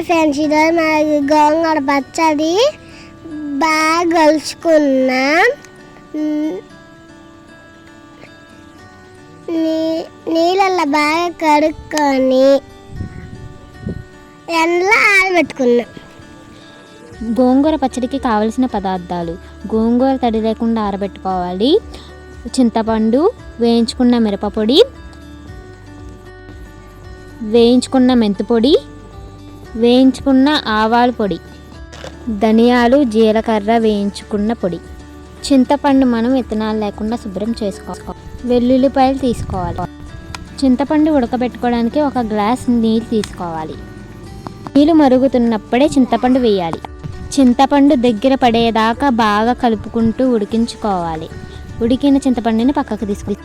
Hi friends, ఈరోజు మనకి గోంగూర పచ్చడి బాగా కలుసుకున్నాం. నీళ్ళల్లో బాగా కడుక్కొని ఎండలో ఆరబెట్టుకున్నాం. గోంగూర పచ్చడికి కావలసిన పదార్థాలు: గోంగూర తడి లేకుండా ఆరబెట్టుకోవాలి, చింతపండు, వేయించుకున్న మిరపపొడి, వేయించుకున్న మెంతిపొడి, వేయించుకున్న ఆవాల పొడి, ధనియాలు, జీలకర్ర వేయించుకున్న పొడి. చింతపండు మనం విత్తనాలు లేకుండా శుభ్రం చేసుకోవాలి. వెల్లుల్లిపాయలు తీసుకోవాలి. చింతపండు ఉడకబెట్టుకోవడానికి ఒక గ్లాస్ నీళ్ళు తీసుకోవాలి. నీళ్ళు మరుగుతున్నప్పుడే చింతపండు వేయాలి. చింతపండు దగ్గర పడేదాకా బాగా కలుపుకుంటూ ఉడికించుకోవాలి. ఉడికిన చింతపండుని పక్కకు తీసుకుని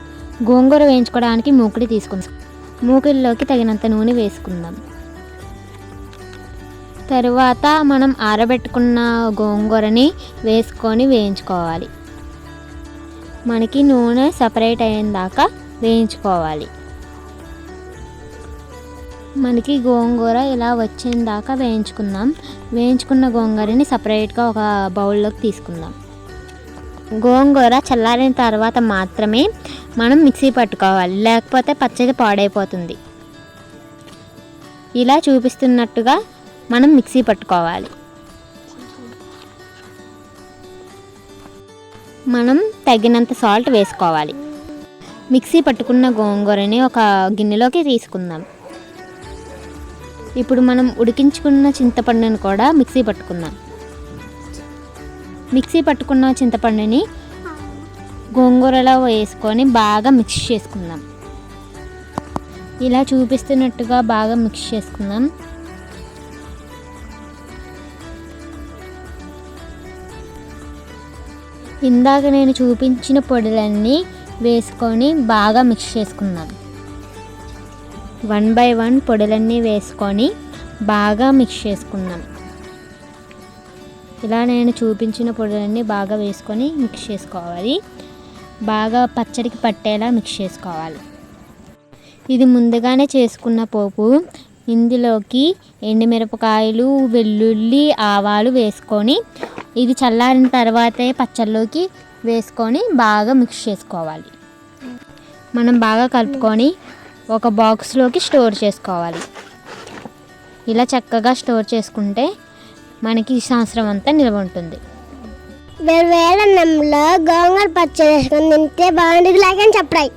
గోంగూర వేయించుకోవడానికి మూకుడి తీసుకుందాం. మూకుడిలోకి తగినంత నూనె వేసుకుందాం. తరువాత మనం ఆరబెట్టుకున్న గోంగూరని వేసుకొని వేయించుకోవాలి. మనకి నూనె సపరేట్ అయిన దాకా వేయించుకోవాలి. మనకి గోంగూర ఇలా వచ్చిన దాకా వేయించుకుందాం. వేయించుకున్న గోంగూరని సపరేట్గా ఒక బౌల్లోకి తీసుకుందాం. గోంగూర చల్లారిన తర్వాత మాత్రమే మనం మిక్సీ పట్టుకోవాలి, లేకపోతే పచ్చడి పాడైపోతుంది. ఇలా చూపిస్తున్నట్టుగా మనం మిక్సీ పట్టుకోవాలి. మనం తగినంత సాల్ట్ వేసుకోవాలి. మిక్సీ పట్టుకున్న గోంగూరని ఒక గిన్నెలోకి తీసుకుందాం. ఇప్పుడు మనం ఉడికించుకున్న చింతపండుని కూడా మిక్సీ పట్టుకుందాం. మిక్సీ పట్టుకున్న చింతపండుని గోంగూరలో వేసుకొని బాగా మిక్స్ చేసుకుందాం. ఇలా చూపిస్తున్నట్టుగా బాగా మిక్స్ చేసుకుందాం. ఇందాక నేను చూపించిన పొడులన్నీ వేసుకొని బాగా మిక్స్ చేసుకుందాం. 1 by 1 పొడులన్నీ వేసుకొని బాగా మిక్స్ చేసుకుందాం. ఇలా నేను చూపించిన పొడులన్నీ బాగా వేసుకొని మిక్స్ చేసుకోవాలి. బాగా పచ్చడికి పట్టేలా మిక్స్ చేసుకోవాలి. ఇది ముందుగానే చేసుకున్న పోపు. ఇందులోకి ఎండుమిరపకాయలు, వెల్లుల్లి, ఆవాలు వేసుకొని ఇది చల్లారిన తర్వాతే పచ్చడిలోకి వేసుకొని బాగా మిక్స్ చేసుకోవాలి. మనం బాగా కలుపుకొని ఒక బాక్స్లోకి స్టోర్ చేసుకోవాలి. ఇలా చక్కగా స్టోర్ చేసుకుంటే మనకి ఈ సంవత్సరం అంతా నిల్వ ఉంటుంది. వేడి వేడి అన్నంలో గోంగూర పచ్చడి వేసుకొని తింటే బాగుంటుంది. Like and subscribe.